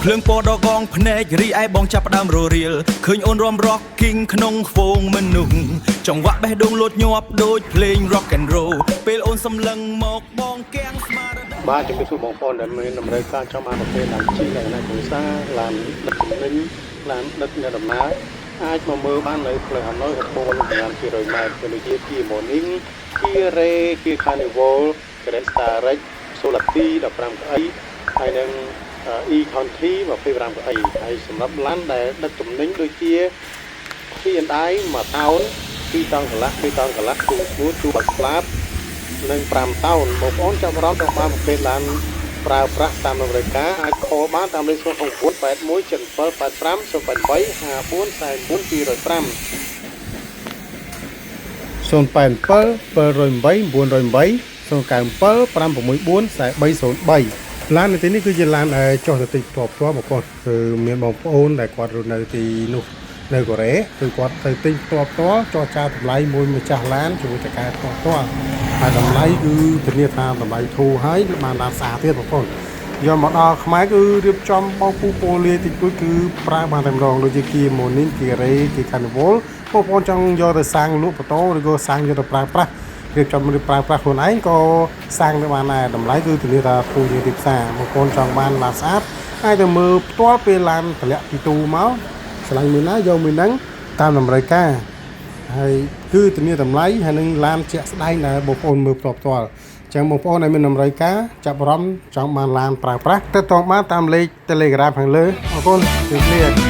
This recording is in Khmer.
ភ្លើងពណ៌ដកងភ្នែករីឯបងចាប់ផ្ដើមររៀលឃើញអូនរំ rocking ក្នុងខ្វងមនុស្សចង្វាក់បេះដូងលោតញាប់ដូចភ្លេង rock and roll ពេលអូនសម្លឹងមកបងគាំងស្មារតីបាទជំរាបសួរបងប្អូនដែលមានតម្រូវការចង់បានប្រភេទឡានជីលក្ខណៈគ្រួសារឡានដឹកទំនិញឡានដឹកអ្នកដំណើរអាចមកមើលបាននៅផ្លូវហាណូយកំពង់ប្រមាណ200ម៉ែត្រគឺដូចជា Kia Morning Kia Ray Kia Carnival Grand Starrex Solati 15កៅអីហើយនឹង E-Conti 25កៅអីហើយសម្រាប់ឡានដែលដឹកទំនិញដូចជា Hyundai 1តោន2តង់កន្លះ2តង់កន្លះទូស្ងួតទូបាក់ស្លាប់និង5តោនបងប្អូនចាប់អារម្មណ៍ចង់បានប្រភេទឡានប្រើប្រាស់តាមតម្រូវការអាចខលបានតាមលេខ0981 7785 088 54 44 205 087 ឡាននៅទីនេះគឺជាឡានដែលចុះទៅទីផ្ទាល់បងប្អូនគឺមានបងប្អូនដែលគាត់រស់នៅទីនោះនៅកូរ៉េគឺគាត់ទៅទិញផ្ទាល់ចរចាតម្លៃមួយម្ចាស់ឡានជាមួយតកែផ្ទាល់ហើយតម្លៃគឺធានាថាតម្លៃធូរហើយបានឡានស្អាតទៀតបងប្អូនយកមកដល់ខ្មែរគឺរៀបចំបោកពូប៉ូលាតិចតួចគឺប្រើបានតែម្ដងដូចជា Kia Morning Kia Ray Kia Carnival បងប្អូនចង់យកទៅសាំងលក់ម៉ូតូឬក៏សាំងយកទៅប្រើប្រាស់រៀបចំប្រើប្រាស់ខ្លួនឯងក៏សាំងទៅបានដែរតម្លៃគឺធានាថាធូរជាងទីផ្សារបងប្អូនចង់បានឡានស្អាតអាចទៅមើលផ្ទាល់ពេលឡានតម្លាក់ពីទូមកឆ្លាញ់មួយណាយកមួយហ្នឹងតាមតម្រូវការហើយគឺធានាតម្លៃហើយនឹងឡានជាក់ស្ដែងដែលបងប្អូនមើលផ្ទាល់អញ្ចឹងបងប្អូនដែលមានតម្រូវការចាប់អារម្មណ៍ចង់បានឡានប្រើប្រាស់ទៅតងបានតាមលេខ Telegram ខាងលើអរគុណជម្រាបលា